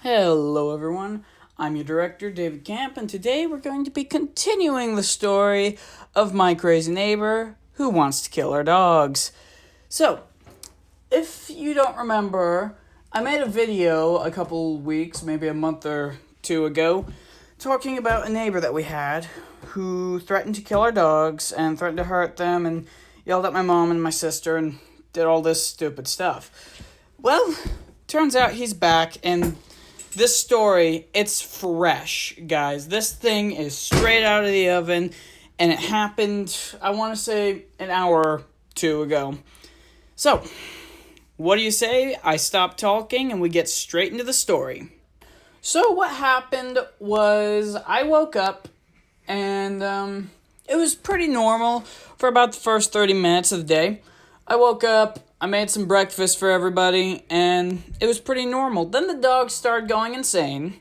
Hello, everyone. I'm your director, David Camp, and today we're going to be continuing the story of my crazy neighbor who wants to kill our dogs. So, if you don't remember, I made a video a couple weeks, maybe a month or two ago, talking about a neighbor that we had who threatened to kill our dogs and threatened to hurt them and yelled at my mom and my sister and did all this stupid stuff. Well, turns out he's back, and this story, it's fresh, guys. This thing is straight out of the oven, and it happened, I want to say, an hour or two ago. So, what do you say? I stop talking and we get straight into the story. So, what happened was I woke up, and it was pretty normal for about the first 30 minutes of the day. I woke up, I made some breakfast for everybody, and it was pretty normal. Then the dogs started going insane,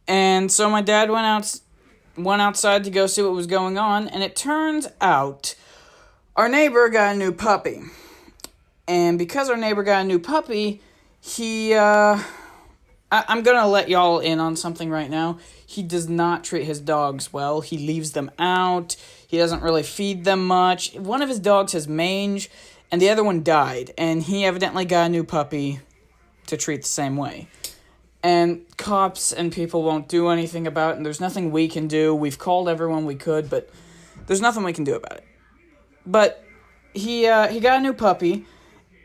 and so my dad went outside to go see what was going on, and it turns out our neighbor got a new puppy. And because our neighbor got a new puppy, I'm going to let y'all in on something right now. He does not treat his dogs well. He leaves them out. He doesn't really feed them much. One of his dogs has mange, and the other one died, and he evidently got a new puppy to treat the same way. And cops and people won't do anything about it, and there's nothing we can do. We've called everyone we could, but there's nothing we can do about it. But he got a new puppy,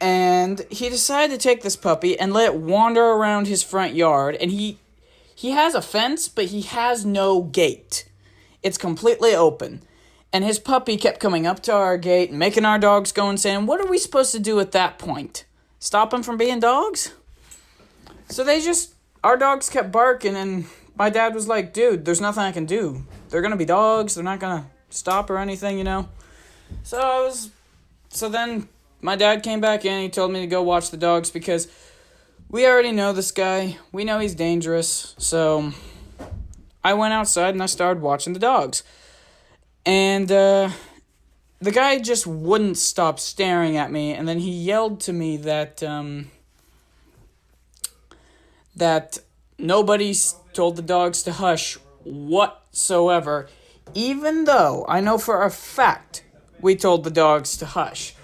and he decided to take this puppy and let it wander around his front yard, and he has a fence, but he has no gate. It's completely open. And his puppy kept coming up to our gate and making our dogs go insane. What are we supposed to do at that point? Stop them from being dogs? So our dogs kept barking, and my dad was like, dude, there's nothing I can do. They're going to be dogs. They're not going to stop or anything, you know? So then my dad came back in and he told me to go watch the dogs because we already know this guy. We know he's dangerous. So I went outside and I started watching the dogs. And the guy just wouldn't stop staring at me, and then he yelled to me that nobody told the dogs to hush whatsoever, even though I know for a fact we told the dogs to hush.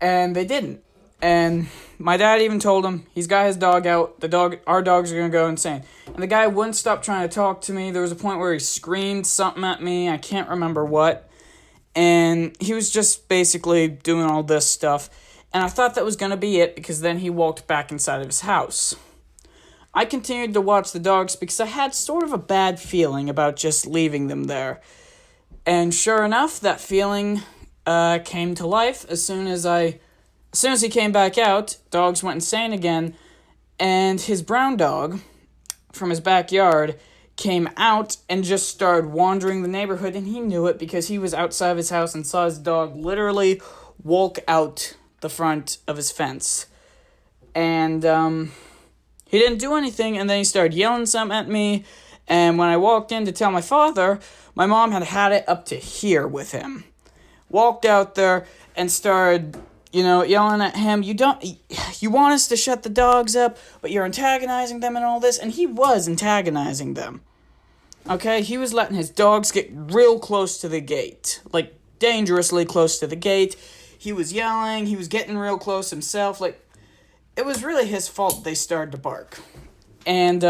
And they didn't. And my dad even told him he's got his dog out. Our dogs are going to go insane. And the guy wouldn't stop trying to talk to me. There was a point where he screamed something at me. I can't remember what. And he was just basically doing all this stuff. And I thought that was going to be it because then he walked back inside of his house. I continued to watch the dogs because I had sort of a bad feeling about just leaving them there. And sure enough, that feeling came to life as soon as he came back out. Dogs went insane again, and his brown dog from his backyard came out and just started wandering the neighborhood, and he knew it because he was outside of his house and saw his dog literally walk out the front of his fence. And he didn't do anything, and then he started yelling something at me, and when I walked in to tell my father, my mom had it up to here with him. Walked out there and started yelling at him, you want us to shut the dogs up, but you're antagonizing them and all this, and he was antagonizing them. Okay, he was letting his dogs get real close to the gate, like dangerously close to the gate. He was yelling, he was getting real close himself, like, it was really his fault they started to bark. And,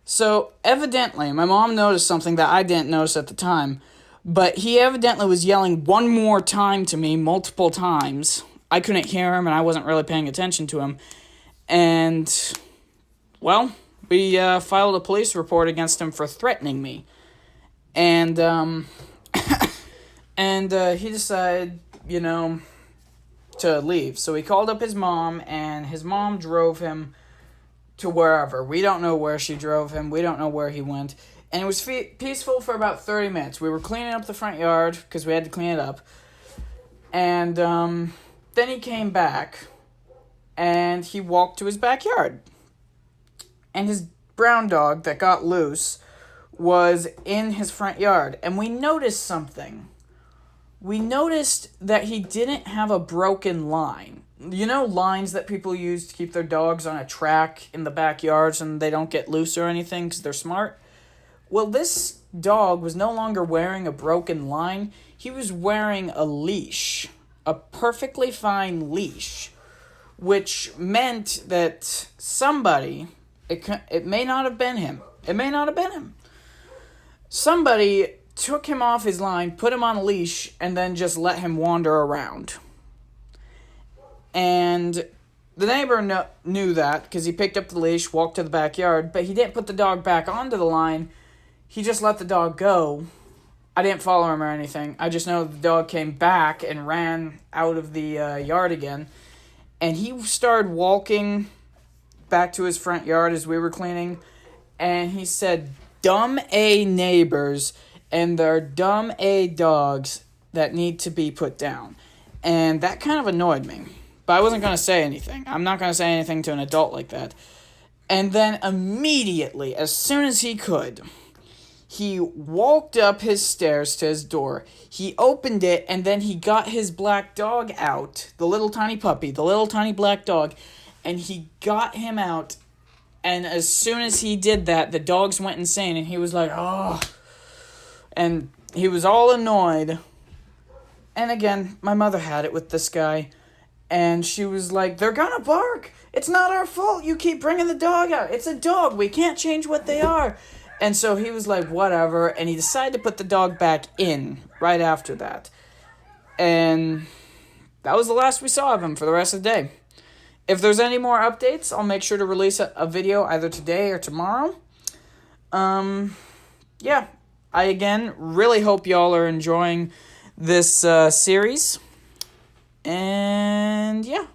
so evidently, my mom noticed something that I didn't notice at the time, but he evidently was yelling one more time to me multiple times. I couldn't hear him, and I wasn't really paying attention to him. And, well, we filed a police report against him for threatening me. And, he decided, to leave. So he called up his mom, and his mom drove him to wherever. We don't know where she drove him. We don't know where he went. And it was peaceful for about 30 minutes. We were cleaning up the front yard because we had to clean it up. And then he came back and he walked to his backyard. And his brown dog that got loose was in his front yard. And we noticed something. We noticed that he didn't have a broken line. lines that people use to keep their dogs on a track in the backyards and they don't get loose or anything because they're smart? Well, this dog was no longer wearing a broken line. He was wearing a leash, a perfectly fine leash, which meant that somebody, it may not have been him. It may not have been him. Somebody took him off his line, put him on a leash, and then just let him wander around. And the neighbor knew that because he picked up the leash, walked to the backyard, but he didn't put the dog back onto the line. He just let the dog go. I didn't follow him or anything. I just know the dog came back and ran out of the yard again. And he started walking back to his front yard as we were cleaning. And he said, "Dumb A neighbors and their dumb A dogs that need to be put down." And that kind of annoyed me. But I wasn't going to say anything. I'm not going to say anything to an adult like that. And then immediately, as soon as he could, he walked up his stairs to his door. He opened it, and then he got his black dog out, the little tiny puppy, the little tiny black dog, and he got him out. And as soon as he did that, the dogs went insane, and he was like, "Oh." And he was all annoyed. And again, my mother had it with this guy. And she was like, "They're gonna bark. It's not our fault. You keep bringing the dog out. It's a dog. We can't change what they are." And so he was like, whatever. And he decided to put the dog back in right after that. And that was the last we saw of him for the rest of the day. If there's any more updates, I'll make sure to release a video either today or tomorrow. Yeah. I, again, really hope y'all are enjoying this series. And, yeah.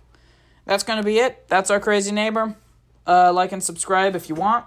That's going to be it. That's our crazy neighbor. Like and subscribe if you want.